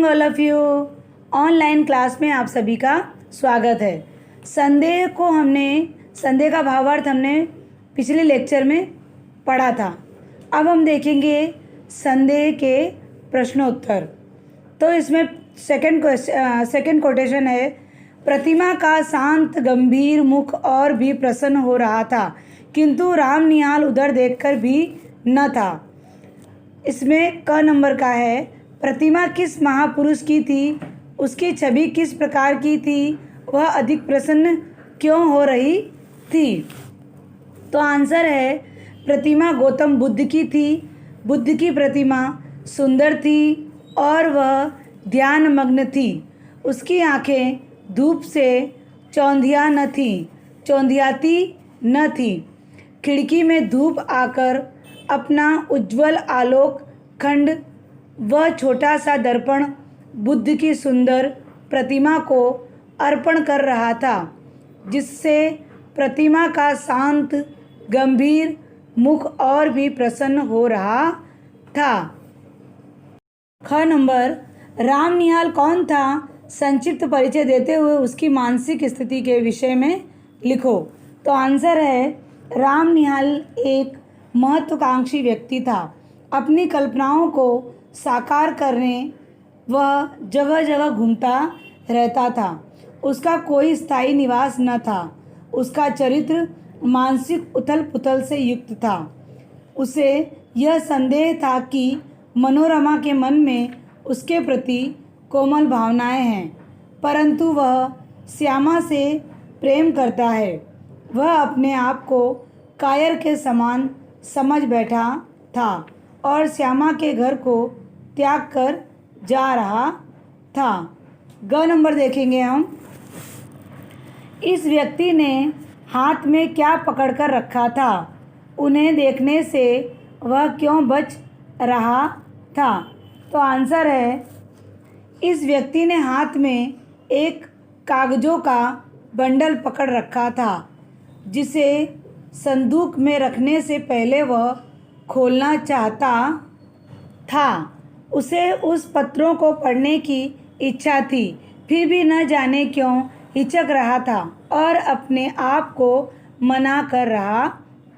Morning all of you. Online class में आप सभी का स्वागत है। संदेह का भावार्थ हमने पिछले लेक्चर में पढ़ा था। अब हम देखेंगे संदेह के प्रश्नोत्तर। तो इसमें सेकंड कोटेशन है, प्रतिमा का शांत गंभीर मुख और भी प्रसन्न हो रहा था, किंतु राम निहाल उधर देखकर भी न था। इसमें क नंबर का है, प्रतिमा किस महापुरुष की थी, उसकी छवि किस प्रकार की थी, वह अधिक प्रसन्न क्यों हो रही थी। तो आंसर है, प्रतिमा गौतम बुद्ध की थी। बुद्ध की प्रतिमा सुंदर थी और वह ध्यान मग्न थी। उसकी आंखें धूप से चौंधियाती न थी। खिड़की में धूप आकर अपना उज्ज्वल आलोक खंड वह छोटा सा दर्पण बुद्ध की सुंदर प्रतिमा को अर्पण कर रहा था, जिससे प्रतिमा का शांत गंभीर मुख और भी प्रसन्न हो रहा था। ख नंबर, राम निहाल कौन था, संक्षिप्त परिचय देते हुए उसकी मानसिक स्थिति के विषय में लिखो। तो आंसर है, राम निहाल एक महत्वाकांक्षी व्यक्ति था। अपनी कल्पनाओं को साकार करने वह जगह जगह घूमता रहता था। उसका कोई स्थायी निवास न था। उसका चरित्र मानसिक उथल पुथल से युक्त था। उसे यह संदेह था कि मनोरमा के मन में उसके प्रति कोमल भावनाएं हैं, परंतु वह श्यामा से प्रेम करता है। वह अपने आप को कायर के समान समझ बैठा था और श्यामा के घर को त्याग कर जा रहा था। ग नंबर देखेंगे हम। इस व्यक्ति ने हाथ में क्या पकड़ कर रखा था, उन्हें देखने से वह क्यों बच रहा था। तो आंसर है, इस व्यक्ति ने हाथ में एक कागजों का बंडल पकड़ रखा था, जिसे संदूक में रखने से पहले वह खोलना चाहता था। उसे उस पत्रों को पढ़ने की इच्छा थी, फिर भी न जाने क्यों हिचक रहा था और अपने आप को मना कर रहा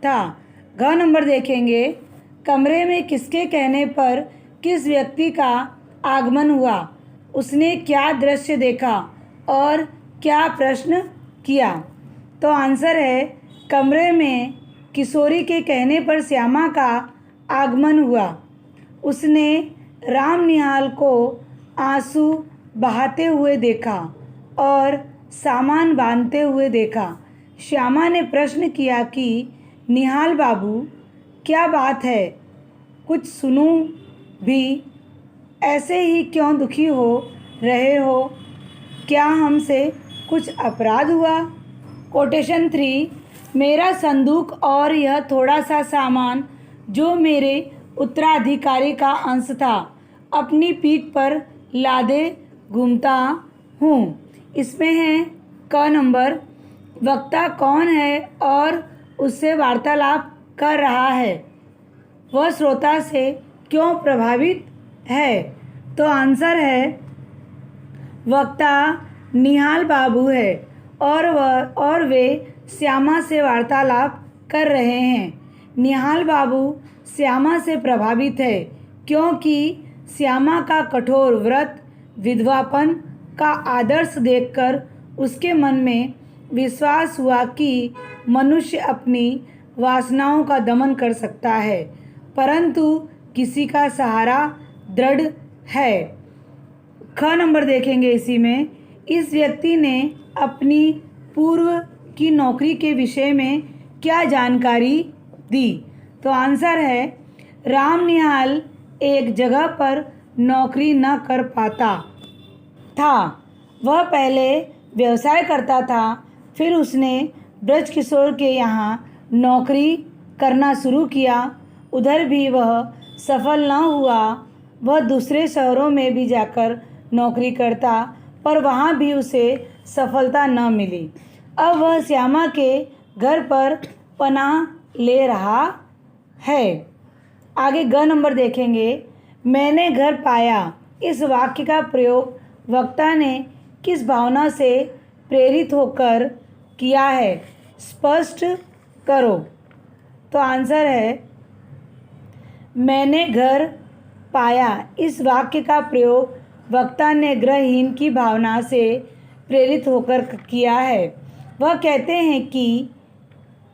था। घ नंबर देखेंगे, कमरे में किसके कहने पर किस व्यक्ति का आगमन हुआ, उसने क्या दृश्य देखा और क्या प्रश्न किया। तो आंसर है, कमरे में किशोरी के कहने पर श्यामा का आगमन हुआ। उसने राम निहाल को आंसू बहाते हुए देखा और सामान बांधते हुए देखा। श्यामा ने प्रश्न किया कि निहाल बाबू, क्या बात है, कुछ सुनूं भी, ऐसे ही क्यों दुखी हो रहे हो, क्या हमसे कुछ अपराध हुआ। कोटेशन 3, मेरा संदूक और यह थोड़ा सा सामान जो मेरे उत्तराधिकारी का अंश था, अपनी पीठ पर लादे घूमता हूँ। इसमें है क नंबर, वक्ता कौन है और उससे वार्तालाप कर रहा है, वह श्रोता से क्यों प्रभावित है। तो आंसर है, वक्ता निहाल बाबू है और वे श्यामा से वार्तालाप कर रहे हैं। निहाल बाबू श्यामा से प्रभावित है, क्योंकि श्यामा का कठोर व्रत विधवापन का आदर्श देखकर उसके मन में विश्वास हुआ कि मनुष्य अपनी वासनाओं का दमन कर सकता है, परंतु किसी का सहारा दृढ़ है। ख नंबर देखेंगे इसी में, इस व्यक्ति ने अपनी पूर्व की नौकरी के विषय में क्या जानकारी दी। तो आंसर है, राम निहाल एक जगह पर नौकरी न कर पाता था। वह पहले व्यवसाय करता था, फिर उसने ब्रज किशोर के यहाँ नौकरी करना शुरू किया। उधर भी वह सफल न हुआ। वह दूसरे शहरों में भी जाकर नौकरी करता, पर वहाँ भी उसे सफलता न मिली। अब वह श्यामा के घर पर पनाह ले रहा है। आगे ग नंबर देखेंगे, मैंने घर पाया इस वाक्य का प्रयोग वक्ता ने किस भावना से प्रेरित होकर किया है, स्पष्ट करो। तो आंसर है मैंने घर पाया। इस वाक्य का प्रयोग वक्ता ने गृहहीन की भावना से प्रेरित होकर किया है। वह कहते हैं कि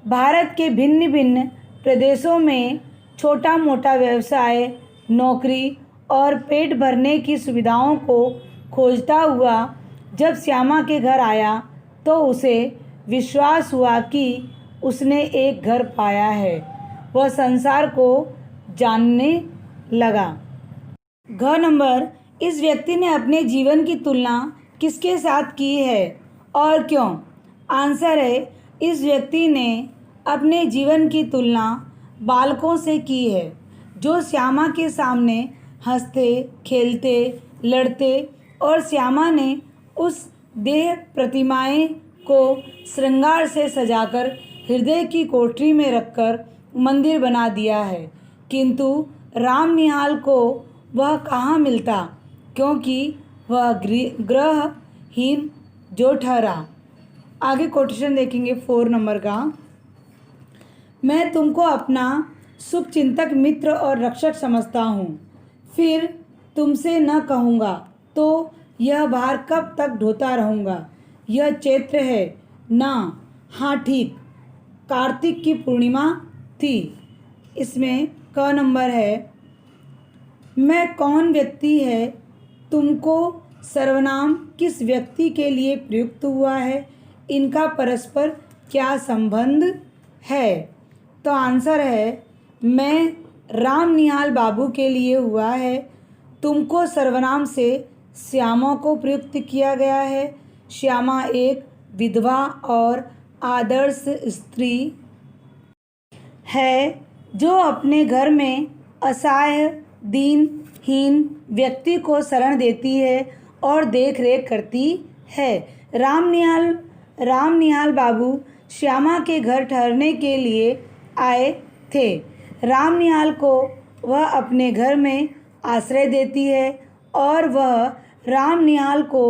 भारत के भिन्न भिन्न प्रदेशों में छोटा मोटा व्यवसाय, नौकरी और पेट भरने की सुविधाओं को खोजता हुआ जब श्यामा के घर आया तो उसे विश्वास हुआ कि उसने एक घर पाया है। वह संसार को जानने लगा। घ नंबर, इस व्यक्ति ने अपने जीवन की तुलना किसके साथ की है और क्यों? आंसर है इस व्यक्ति ने अपने जीवन की तुलना बालकों से की है जो श्यामा के सामने हंसते, खेलते, लड़ते और श्यामा ने उस देह प्रतिमाएं को श्रृंगार से सजाकर हृदय की कोठरी में रखकर मंदिर बना दिया है। किंतु राम निहाल को वह कहाँ मिलता, क्योंकि वह गृहहीन जो ठहरा। आगे कोटेशन देखेंगे 4 नंबर का। मैं तुमको अपना शुभचिंतक मित्र और रक्षक समझता हूँ, फिर तुमसे न कहूँगा तो यह भार कब तक ढोता रहूँगा। यह चैत्र है ना? हाँ ठीक, कार्तिक की पूर्णिमा थी। इसमें क नंबर है मैं कौन व्यक्ति है, तुमको सर्वनाम किस व्यक्ति के लिए प्रयुक्त हुआ है, इनका परस्पर क्या संबंध है। तो आंसर है मैं राम निहाल बाबू के लिए हुआ है। तुमको सर्वनाम से श्यामा को प्रयुक्त किया गया है। श्यामा एक विधवा और आदर्श स्त्री है जो अपने घर में असहाय दीनहीन व्यक्ति को शरण देती है और देख रेख करती है। राम निहाल बाबू श्यामा के घर ठहरने के लिए आए थे। राम निहाल को वह अपने घर में आश्रय देती है और वह राम निहाल को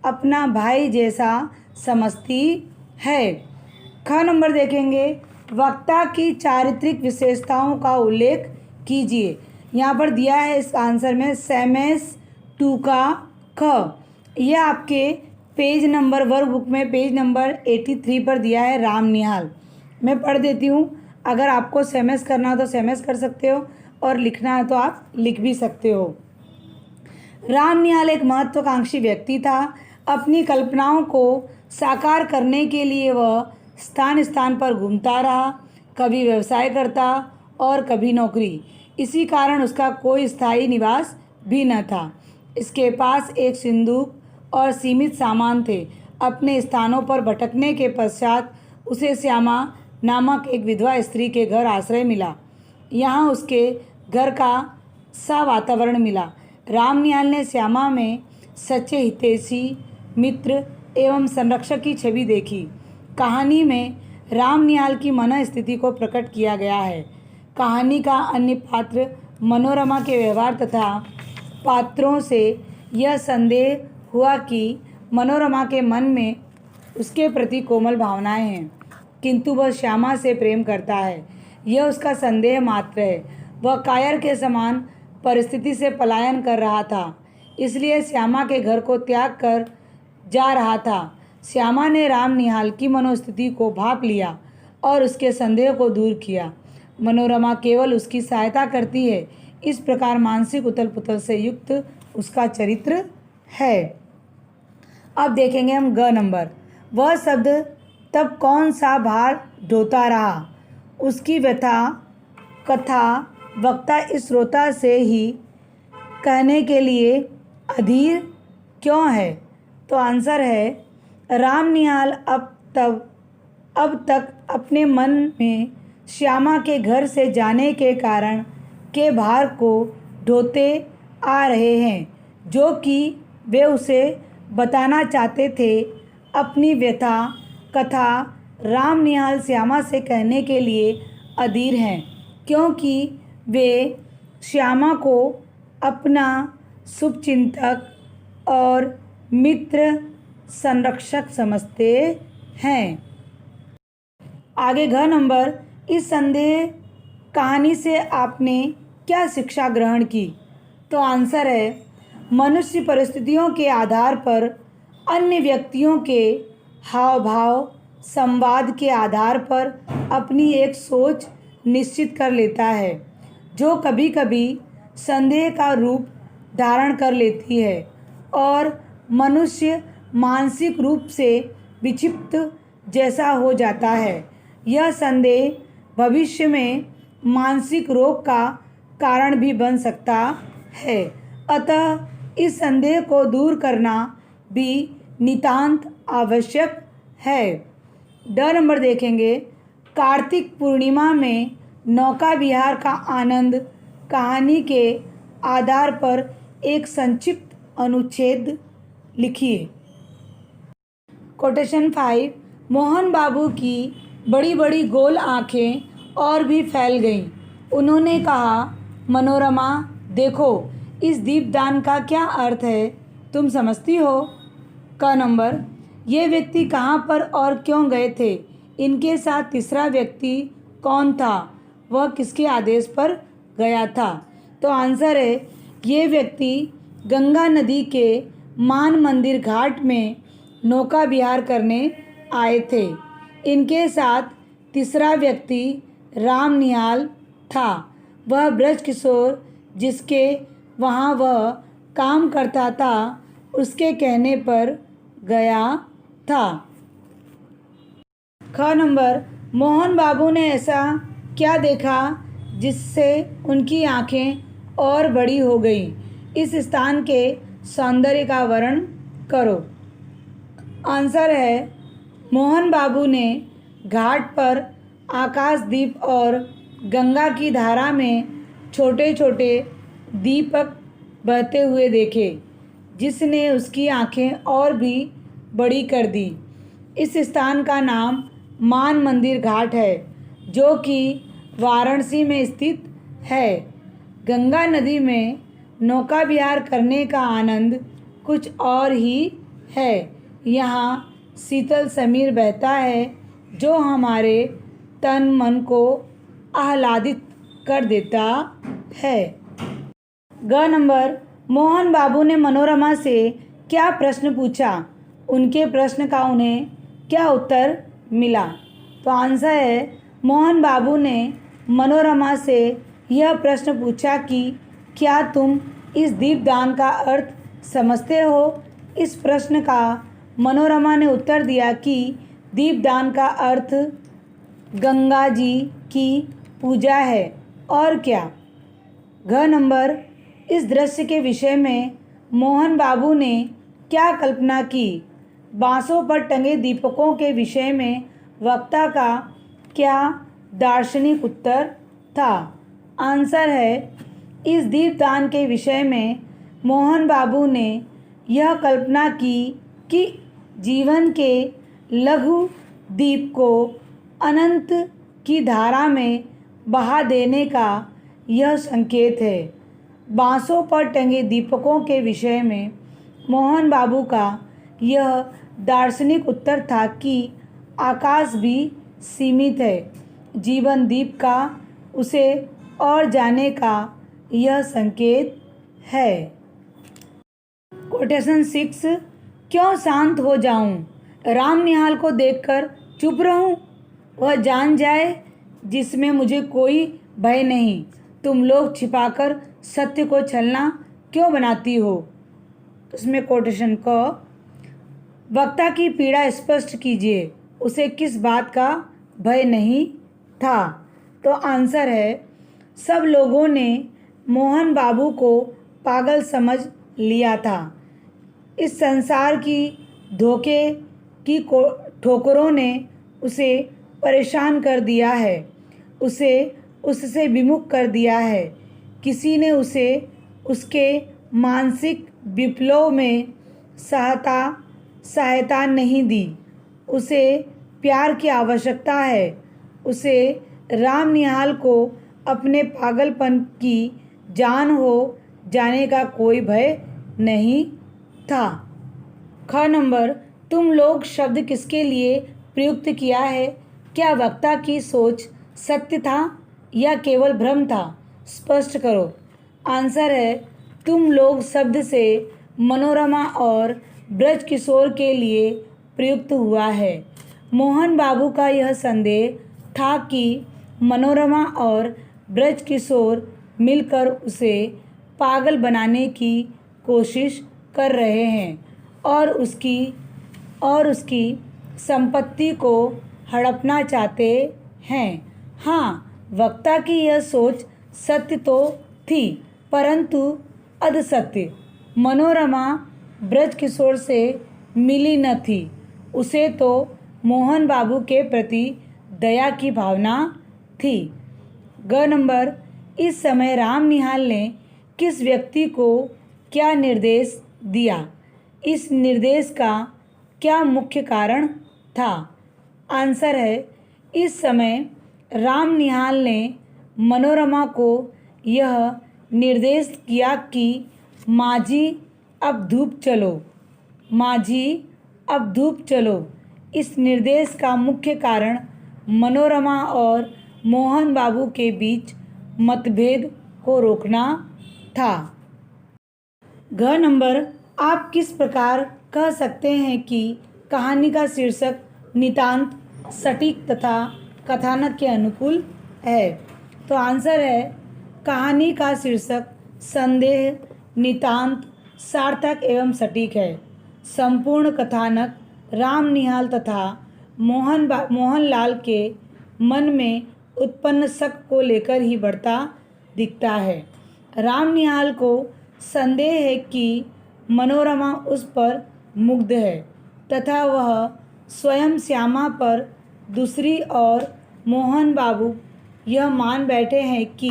अपना भाई जैसा समझती है। ख नंबर देखेंगे वक्ता की चारित्रिक विशेषताओं का उल्लेख कीजिए। यहाँ पर दिया है इस आंसर में सेमेस 2 का ख। यह आपके पेज नंबर वर्कबुक में पेज नंबर 83 पर दिया है राम निहाल। मैं पढ़ देती हूँ। अगर आपको सेमेस करना हो तो सेमेस कर सकते हो और लिखना है तो आप लिख भी सकते हो। राम निहाल एक महत्वाकांक्षी व्यक्ति था। अपनी कल्पनाओं को साकार करने के लिए वह स्थान स्थान पर घूमता रहा, कभी व्यवसाय करता और कभी नौकरी। इसी कारण उसका कोई स्थायी निवास भी न था। इसके पास एक सिंदूक और सीमित सामान थे। अपने स्थानों पर भटकने के पश्चात उसे श्यामा नामक एक विधवा स्त्री के घर आश्रय मिला। यहाँ उसके घर का सा वातावरण मिला। राम निहाल ने श्यामा में सच्चे हितैषी, मित्र एवं संरक्षक की छवि देखी। कहानी में राम निहाल की मन स्थिति को प्रकट किया गया है। कहानी का अन्य पात्र मनोरमा के व्यवहार तथा पात्रों से यह संदेह हुआ कि मनोरमा के मन में उसके प्रति कोमल भावनाएं हैं, किंतु वह श्यामा से प्रेम करता है, यह उसका संदेह मात्र है। वह कायर के समान परिस्थिति से पलायन कर रहा था, इसलिए श्यामा के घर को त्याग कर जा रहा था। श्यामा ने राम निहाल की मनोस्थिति को भांप लिया और उसके संदेह को दूर किया। मनोरमा केवल उसकी सहायता करती है। इस प्रकार मानसिक उथल पुथल से युक्त उसका चरित्र है। अब देखेंगे हम ग नंबर। वह शब्द तब कौन सा भार ढोता रहा, उसकी व्यथा कथा वक्ता इस श्रोता से ही कहने के लिए अधीर क्यों है। तो आंसर है राम निहाल अब तक अपने मन में श्यामा के घर से जाने के कारण के भार को ढोते आ रहे हैं, जो कि वे उसे बताना चाहते थे। अपनी व्यथा कथा राम निहाल श्यामा से कहने के लिए अधीर हैं, क्योंकि वे श्यामा को अपना शुभचिंतक और मित्र संरक्षक समझते हैं। आगे घ नंबर, इस संदेह कहानी से आपने क्या शिक्षा ग्रहण की? तो आंसर है, मनुष्य परिस्थितियों के आधार पर अन्य व्यक्तियों के हाव भाव संवाद के आधार पर अपनी एक सोच निश्चित कर लेता है, जो कभी कभी संदेह का रूप धारण कर लेती है और मनुष्य मानसिक रूप से विक्षिप्त जैसा हो जाता है। यह संदेह भविष्य में मानसिक रोग का कारण भी बन सकता है। अतः इस संदेह को दूर करना भी नितांत आवश्यक है। ड नंबर देखेंगे, कार्तिक पूर्णिमा में नौका विहार का आनंद कहानी के आधार पर एक संक्षिप्त अनुच्छेद लिखिए। कोटेशन 5, मोहन बाबू की बड़ी बड़ी गोल आंखें और भी फैल गईं। उन्होंने कहा, मनोरमा, देखो, इस दीपदान का क्या अर्थ है, तुम समझती हो? क नंबर, ये व्यक्ति कहाँ पर और क्यों गए थे? इनके साथ तीसरा व्यक्ति कौन था? वह किसके आदेश पर गया था? तो आंसर है, ये व्यक्ति गंगा नदी के मान मंदिर घाट में नौका विहार करने आए थे। इनके साथ तीसरा व्यक्ति राम निहाल था। वह ब्रज किशोर जिसके वहाँ वह काम करता था, उसके कहने पर गया था। ख नंबर, मोहन बाबू ने ऐसा क्या देखा जिससे उनकी आंखें और बड़ी हो गईं? इस स्थान के सौंदर्य का वर्णन करो। आंसर है, मोहन बाबू ने घाट पर आकाशदीप और गंगा की धारा में छोटे छोटे दीपक बहते हुए देखे, जिसने उसकी आंखें और भी बड़ी कर दी। इस स्थान का नाम मान मंदिर घाट है, जो कि वाराणसी में स्थित है। गंगा नदी में नौका विहार करने का आनंद कुछ और ही है। यहाँ शीतल समीर बहता है, जो हमारे तन मन को आह्लादित कर देता है। ग नंबर, मोहन बाबू ने मनोरमा से क्या प्रश्न पूछा? उनके प्रश्न का उन्हें क्या उत्तर मिला? तो आंसर है, मोहन बाबू ने मनोरमा से यह प्रश्न पूछा कि क्या तुम इस दीपदान का अर्थ समझते हो? इस प्रश्न का मनोरमा ने उत्तर दिया कि दीपदान का अर्थ गंगा जी की पूजा है, और क्या। घ नंबर, इस दृश्य के विषय में मोहन बाबू ने क्या कल्पना की? बांसों पर टंगे दीपकों के विषय में वक्ता का क्या दार्शनिक उत्तर था? आंसर है, इस दीपदान के विषय में मोहन बाबू ने यह कल्पना की कि जीवन के लघु दीप को अनंत की धारा में बहा देने का यह संकेत है। बांसों पर टंगे दीपकों के विषय में मोहन बाबू का यह दार्शनिक उत्तर था कि आकाश भी सीमित है। जीवन दीप का उसे और जाने का यह संकेत है। कोटेशन 6, क्यों शांत हो जाऊं? राम निहाल को देखकर चुप रहूं? वह जान जाए जिसमें मुझे कोई भय नहीं। तुम लोग छिपाकर सत्य को छलना क्यों बनाती हो? उसमें कोटेशन क, वक्ता की पीड़ा स्पष्ट कीजिए, उसे किस बात का भय नहीं था? तो आंसर है, सब लोगों ने मोहन बाबू को पागल समझ लिया था। इस संसार की धोखे की ठोकरों ने उसे परेशान कर दिया है, उसे उससे विमुख कर दिया है। किसी ने उसे उसके मानसिक विप्लव में सहायता नहीं दी। उसे प्यार की आवश्यकता है। उसे राम निहाल को अपने पागलपन की जान हो जाने का कोई भय नहीं था। ख नंबर, तुम लोग शब्द किसके लिए प्रयुक्त किया है? क्या वक्ता की सोच सत्य था या केवल भ्रम था? स्पष्ट करो। आंसर है, तुम लोग शब्द से मनोरमा और ब्रज किशोर के लिए प्रयुक्त हुआ है। मोहन बाबू का यह संदेह था कि मनोरमा और ब्रज किशोर मिलकर उसे पागल बनाने की कोशिश कर रहे हैं और उसकी संपत्ति को हड़पना चाहते हैं। हाँ, वक्ता की यह सोच सत्य तो थी, परंतु अधसत्य। मनोरमा ब्रज किशोर से मिली न थी। उसे तो मोहन बाबू के प्रति दया की भावना थी। ग नंबर, इस समय राम निहाल ने किस व्यक्ति को क्या निर्देश दिया? इस निर्देश का क्या मुख्य कारण था? आंसर है, इस समय राम निहाल ने मनोरमा को यह निर्देश किया कि माझी अब धूप चलो, माझी अब धूप चलो। इस निर्देश का मुख्य कारण मनोरमा और मोहन बाबू के बीच मतभेद को रोकना था। घ नंबर, आप किस प्रकार कह सकते हैं कि कहानी का शीर्षक नितांत सटीक तथा कथानक के अनुकूल है? तो आंसर है, कहानी का शीर्षक संदेह नितांत सार्थक एवं सटीक है। संपूर्ण कथानक राम निहाल तथा मोहनलाल के मन में उत्पन्न शक को लेकर ही बढ़ता दिखता है। राम निहाल को संदेह है कि मनोरमा उस पर मुग्ध है तथा वह स्वयं श्यामा पर दूसरी ओर मोहन बाबू यह मान बैठे हैं कि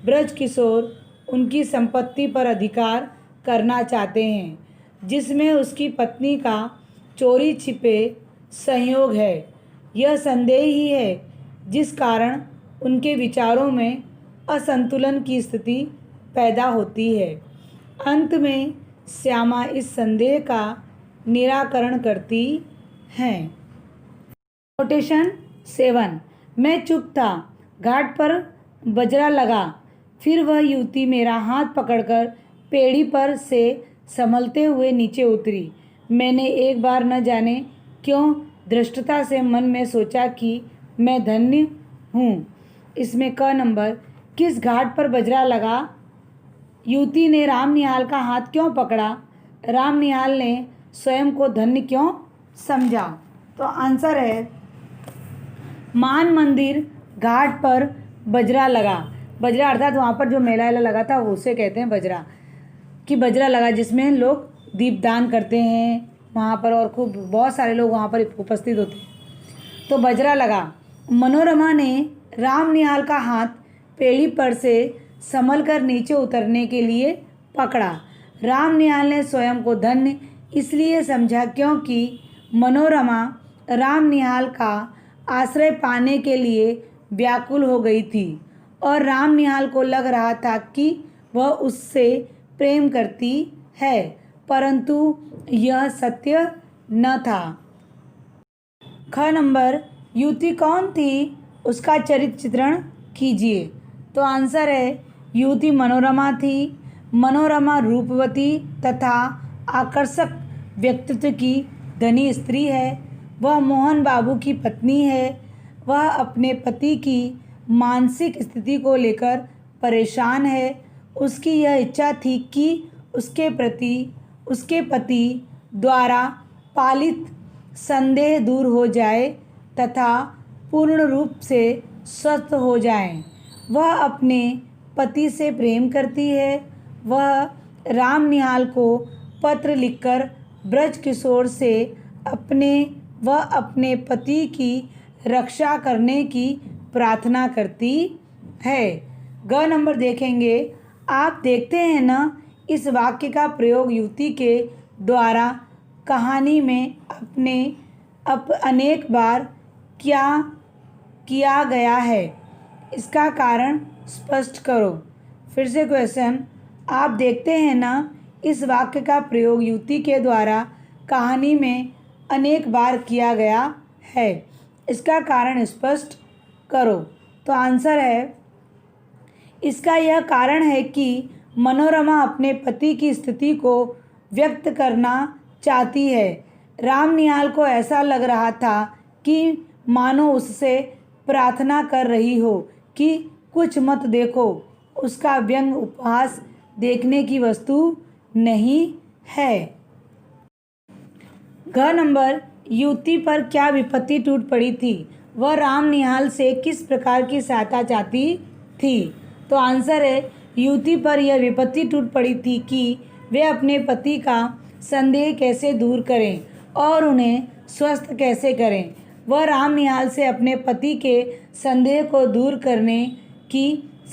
ब्रज किशोर उनकी संपत्ति पर अधिकार करना चाहते हैं, जिसमें उसकी पत्नी का चोरी छिपे संयोग है। यह संदेह ही है जिस कारण उनके विचारों में असंतुलन की स्थिति पैदा होती है। अंत में श्यामा इस संदेह का निराकरण करती हैं। नोटेशन 7, मैं चुप था। घाट पर बजरा लगा। फिर वह युवती मेरा हाथ पकड़कर पेड़ी पर से संभलते हुए नीचे उतरी। मैंने एक बार न जाने क्यों धृष्टता से मन में सोचा कि मैं धन्य हूँ। इसमें क नंबर, किस घाट पर बजरा लगा? युवती ने राम निहाल का हाथ क्यों पकड़ा? राम निहाल ने स्वयं को धन्य क्यों समझा? तो आंसर है, मान मंदिर घाट पर बजरा लगा। बजरा अर्थात वहाँ पर जो मेला वेला लगा था उसे कहते हैं बजरा, कि बजरा लगा जिसमें लोग दीपदान करते हैं वहाँ पर और खूब बहुत सारे लोग वहाँ पर उपस्थित होते हैं। तो बजरा लगा। मनोरमा ने राम निहाल का हाथ पेड़ी पर से संभल कर नीचे उतरने के लिए पकड़ा। राम निहाल ने स्वयं को धन्य इसलिए समझा क्योंकि मनोरमा राम निहाल का आश्रय पाने के लिए व्याकुल हो गई थी और राम निहाल को लग रहा था कि वह उससे प्रेम करती है, परंतु यह सत्य न था। ख नंबर, युवती कौन थी? उसका चरित्र चित्रण कीजिए। तो आंसर है, युवती मनोरमा थी। मनोरमा रूपवती तथा आकर्षक व्यक्तित्व की धनी स्त्री है। वह मोहन बाबू की पत्नी है। वह अपने पति की मानसिक स्थिति को लेकर परेशान है। उसकी यह इच्छा थी कि उसके प्रति उसके पति द्वारा पालित संदेह दूर हो जाए तथा पूर्ण रूप से स्वस्थ हो जाए। वह अपने पति से प्रेम करती है। वह राम निहाल को पत्र लिखकर ब्रज किशोर से अपने पति की रक्षा करने की प्रार्थना करती है। ग नंबर देखेंगे। आप देखते हैं ना, इस वाक्य का प्रयोग युवती के द्वारा कहानी में अनेक बार किया गया है। इसका कारण स्पष्ट करो। फिर से क्वेश्चन, आप देखते हैं ना, इस वाक्य का प्रयोग युवती के द्वारा कहानी में अनेक बार किया गया है। इसका कारण स्पष्ट करो। तो आंसर है, इसका यह कारण है कि मनोरमा अपने पति की स्थिति को व्यक्त करना चाहती है। राम निहाल को ऐसा लग रहा था कि मानो उससे प्रार्थना कर रही हो कि कुछ मत देखो, उसका व्यंग उपहास देखने की वस्तु नहीं है। घ नंबर, युवती पर क्या विपत्ति टूट पड़ी थी? वह राम निहाल से किस प्रकार की सहायता चाहती थी? तो आंसर है, युवती पर यह विपत्ति टूट पड़ी थी कि वे अपने पति का संदेह कैसे दूर करें और उन्हें स्वस्थ कैसे करें। वह राम निहाल से अपने पति के संदेह को दूर करने की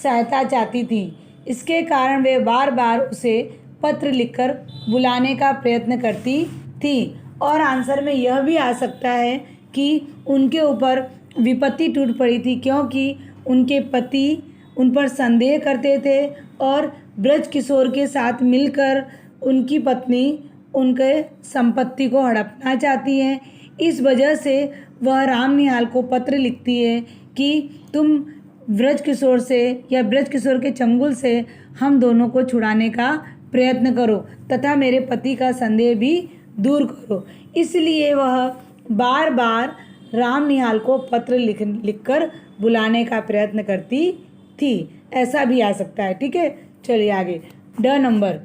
सहायता चाहती थी। इसके कारण वे बार बार उसे पत्र लिखकर बुलाने का प्रयत्न करती थी। और आंसर में यह भी आ सकता है कि उनके ऊपर विपत्ति टूट पड़ी थी क्योंकि उनके पति उन पर संदेह करते थे और ब्रज किशोर के साथ मिलकर उनकी पत्नी उनके संपत्ति को हड़पना चाहती है। इस वजह से वह राम निहाल को पत्र लिखती है कि तुम ब्रज किशोर से या ब्रज किशोर के चंगुल से हम दोनों को छुड़ाने का प्रयत्न करो तथा मेरे पति का संदेह भी दूर करो। इसलिए वह बार बार राम निहाल को पत्र लिखकर बुलाने का प्रयत्न करती थी। ऐसा भी आ सकता है। ठीक है, चलिए आगे। ड नंबर,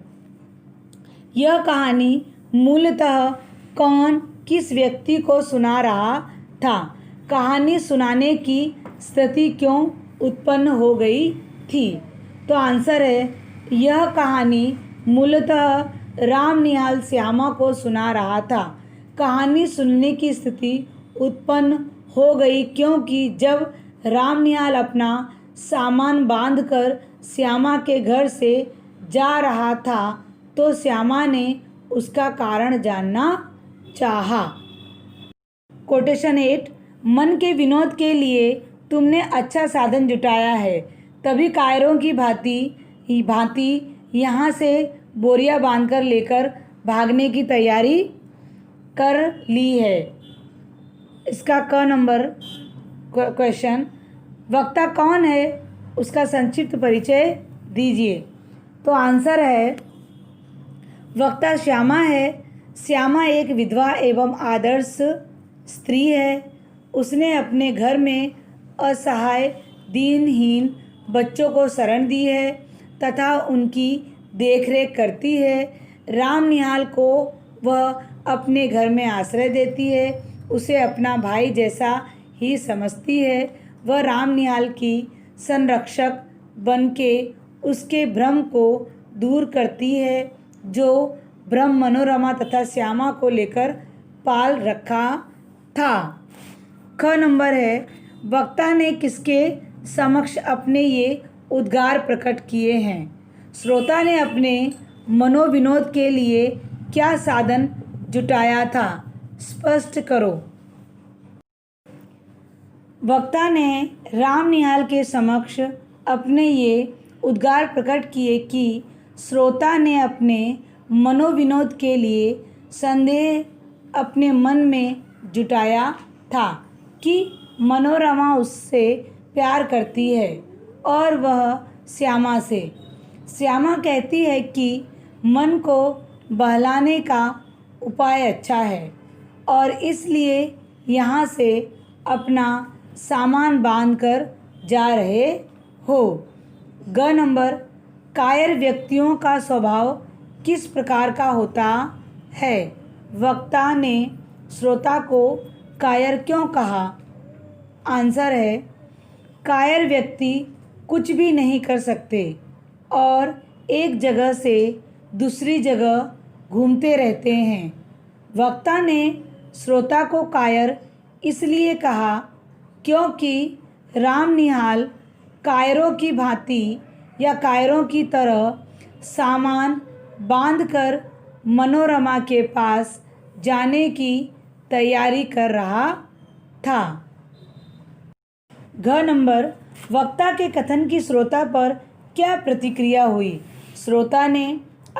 यह कहानी मूलतः कौन किस व्यक्ति को सुना रहा था? कहानी सुनाने की स्थिति क्यों उत्पन्न हो गई थी? तो आंसर है, यह कहानी मूलतः राम निहाल श्यामा को सुना रहा था। कहानी सुनने की स्थिति उत्पन्न हो गई क्योंकि जब राम निहाल अपना सामान बांधकर श्यामा के घर से जा रहा था तो श्यामा ने उसका कारण जानना चाहा। कोटेशन 8, मन के विनोद के लिए तुमने अच्छा साधन जुटाया है, तभी कायरों की भांति यहाँ से बोरियां बांधकर लेकर भागने की तैयारी कर ली है। इसका क नंबर क्वेश्चन, वक्ता कौन है, उसका संक्षिप्त परिचय दीजिए। तो आंसर है, वक्ता श्यामा है। श्यामा एक विधवा एवं आदर्श स्त्री है। उसने अपने घर में असहाय दीनहीन बच्चों को शरण दी है तथा उनकी देखरेख करती है। राम निहाल को वह अपने घर में आश्रय देती है, उसे अपना भाई जैसा ही समझती है। वह राम निहाल की संरक्षक बनके उसके भ्रम को दूर करती है जो भ्रम मनोरमा तथा श्यामा को लेकर पाल रखा था। ख नंबर है, वक्ता ने किसके समक्ष अपने ये उद्गार प्रकट किए हैं? श्रोता ने अपने मनोविनोद के लिए क्या साधन जुटाया था? स्पष्ट करो। वक्ता ने राम निहाल के समक्ष अपने ये उद्गार प्रकट किए कि श्रोता ने अपने मनोविनोद के लिए संदेह अपने मन में जुटाया था कि मनोरमा उससे प्यार करती है और वह श्यामा से। श्यामा कहती है कि मन को बहलाने का उपाय अच्छा है और इसलिए यहाँ से अपना सामान बांधकर जा रहे हो। ग नंबर, कायर व्यक्तियों का स्वभाव किस प्रकार का होता है? वक्ता ने श्रोता को कायर क्यों कहा? आंसर है, कायर व्यक्ति कुछ भी नहीं कर सकते और एक जगह से दूसरी जगह घूमते रहते हैं। वक्ता ने श्रोता को कायर इसलिए कहा क्योंकि राम निहाल कायरों की भांति या कायरों की तरह सामान बांधकर मनोरमा के पास जाने की तैयारी कर रहा था। घ नंबर, वक्ता के कथन की श्रोता पर क्या प्रतिक्रिया हुई? श्रोता ने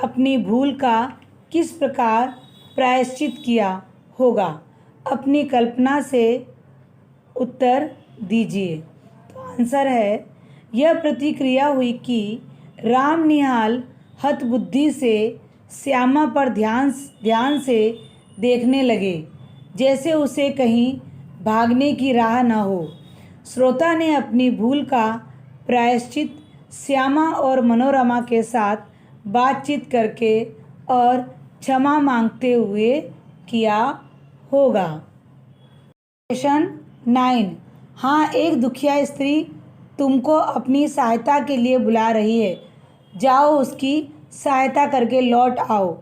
अपनी भूल का किस प्रकार प्रायश्चित किया होगा? अपनी कल्पना से उत्तर दीजिए। तो आंसर है, यह प्रतिक्रिया हुई कि राम निहाल हतबुद्धि से श्यामा पर ध्यान से देखने लगे, जैसे उसे कहीं भागने की राह न हो। श्रोता ने अपनी भूल का प्रायश्चित श्यामा और मनोरमा के साथ बातचीत करके और क्षमा मांगते हुए किया होगा। क्वेश्चन 9। हाँ, एक दुखिया स्त्री तुमको अपनी सहायता के लिए बुला रही है, जाओ उसकी सहायता करके लौट आओ।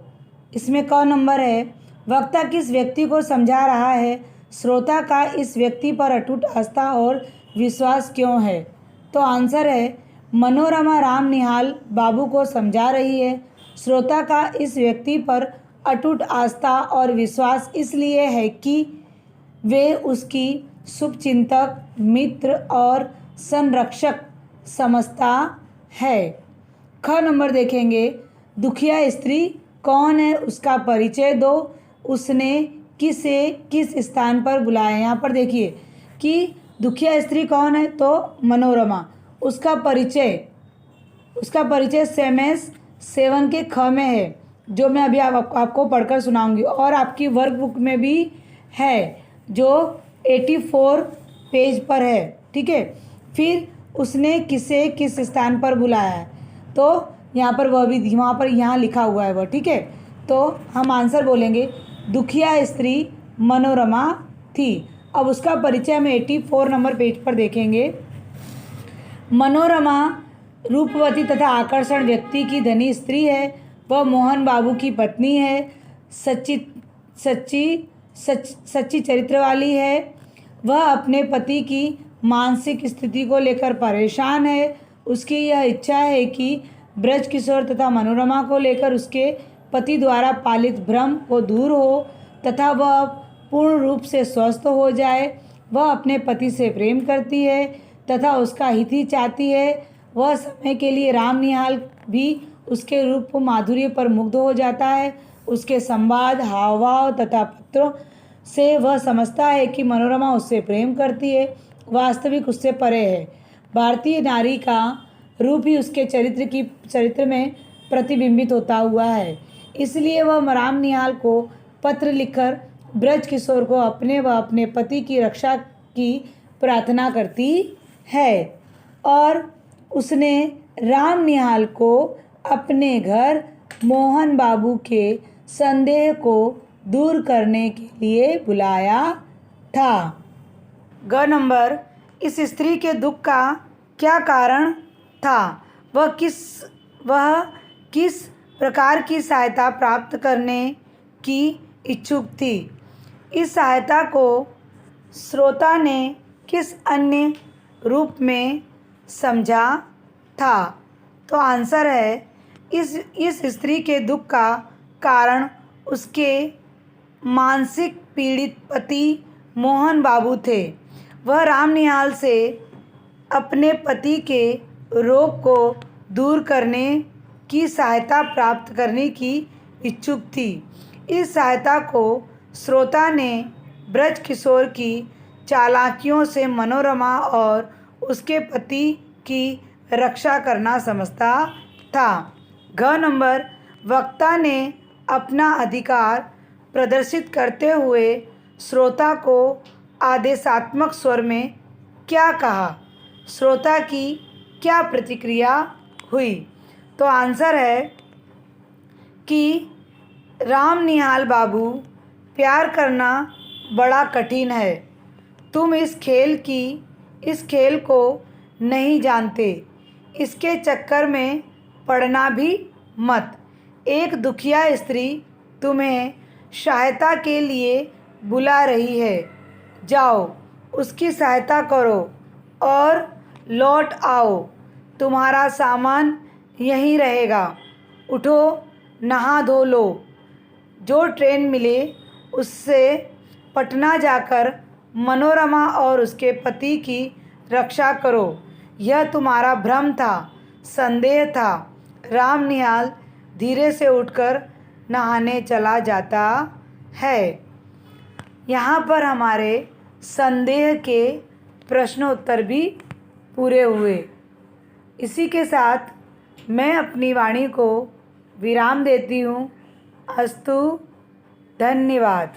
इसमें कौन नंबर है? वक्ता किस व्यक्ति को समझा रहा है? श्रोता का इस व्यक्ति पर अटूट आस्था और विश्वास क्यों है? तो आंसर है, मनोरमा राम निहाल बाबू को समझा रही है। श्रोता का इस व्यक्ति पर अटूट आस्था और विश्वास इसलिए है कि वे उसकी शुभचिंतक, मित्र और संरक्षक समझता है। ख नंबर देखेंगे, दुखिया स्त्री कौन है, उसका परिचय दो। उसने किसे किस स्थान पर बुलाया? यहाँ पर देखिए कि दुखिया स्त्री कौन है, तो मनोरमा। उसका परिचय सेमेस 7 के ख में है, जो मैं अभी आपको पढ़कर सुनाऊंगी, और आपकी वर्क बुक में भी है, जो 84 पेज पर है। ठीक है। फिर उसने किसे किस स्थान पर बुलाया है, तो यहाँ पर वह भी वहाँ पर यहाँ लिखा हुआ है वह। ठीक है। तो हम आंसर बोलेंगे, दुखिया स्त्री मनोरमा थी। अब उसका परिचय हम 84 नंबर पेज पर देखेंगे। मनोरमा रूपवती तथा आकर्षण व्यक्ति की धनी स्त्री है। वह मोहन बाबू की पत्नी है, सच्ची चरित्र वाली है। वह अपने पति की मानसिक स्थिति को लेकर परेशान है। उसकी यह इच्छा है कि ब्रज किशोर तथा मनोरमा को लेकर उसके पति द्वारा पालित भ्रम को दूर हो तथा वह पूर्ण रूप से स्वस्थ हो जाए। वह अपने पति से प्रेम करती है तथा उसका हित ही चाहती है। वह समय के लिए राम निहाल भी उसके रूप माधुर्य पर मुग्ध हो जाता है। उसके संवाद, हाव भाव तथा पत्रों से वह समझता है कि मनोरमा उससे प्रेम करती है, वास्तविक उससे परे है। भारतीय नारी का रूप ही उसके चरित्र में प्रतिबिंबित होता हुआ है। इसलिए वह राम निहाल को पत्र लिखकर ब्रज किशोर को अपने व अपने पति की रक्षा की प्रार्थना करती है और उसने राम निहाल को अपने घर मोहन बाबू के संदेह को दूर करने के लिए बुलाया था। ग नंबर, इस स्त्री के दुख का क्या कारण था? वह किस प्रकार की सहायता प्राप्त करने की इच्छुक थी? इस सहायता को श्रोता ने किस अन्य रूप में समझा था? तो आंसर है, इस स्त्री के दुख का कारण उसके मानसिक पीड़ित पति मोहन बाबू थे। वह राम निहाल से अपने पति के रोग को दूर करने की सहायता प्राप्त करने की इच्छुक थी। इस सहायता को श्रोता ने ब्रज किशोर की चालाकियों से मनोरमा और उसके पति की रक्षा करना समझता था। घ नंबर, वक्ता ने अपना अधिकार प्रदर्शित करते हुए श्रोता को आदेशात्मक स्वर में क्या कहा? श्रोता की क्या प्रतिक्रिया हुई? तो आंसर है कि राम निहाल बाबू, प्यार करना बड़ा कठिन है। तुम इस खेल को नहीं जानते। इसके चक्कर में पड़ना भी मत। एक दुखिया स्त्री तुम्हें सहायता के लिए बुला रही है, जाओ उसकी सहायता करो और लौट आओ। तुम्हारा सामान यहीं रहेगा। उठो, नहा धो लो। जो ट्रेन मिले उससे पटना जाकर मनोरमा और उसके पति की रक्षा करो। यह तुम्हारा भ्रम था, संदेह था। राम निहाल धीरे से उठकर नहाने चला जाता है। यहाँ पर हमारे संदेह के प्रश्नोत्तर भी पूरे हुए। इसी के साथ मैं अपनी वाणी को विराम देती हूँ। अस्तु, धन्यवाद।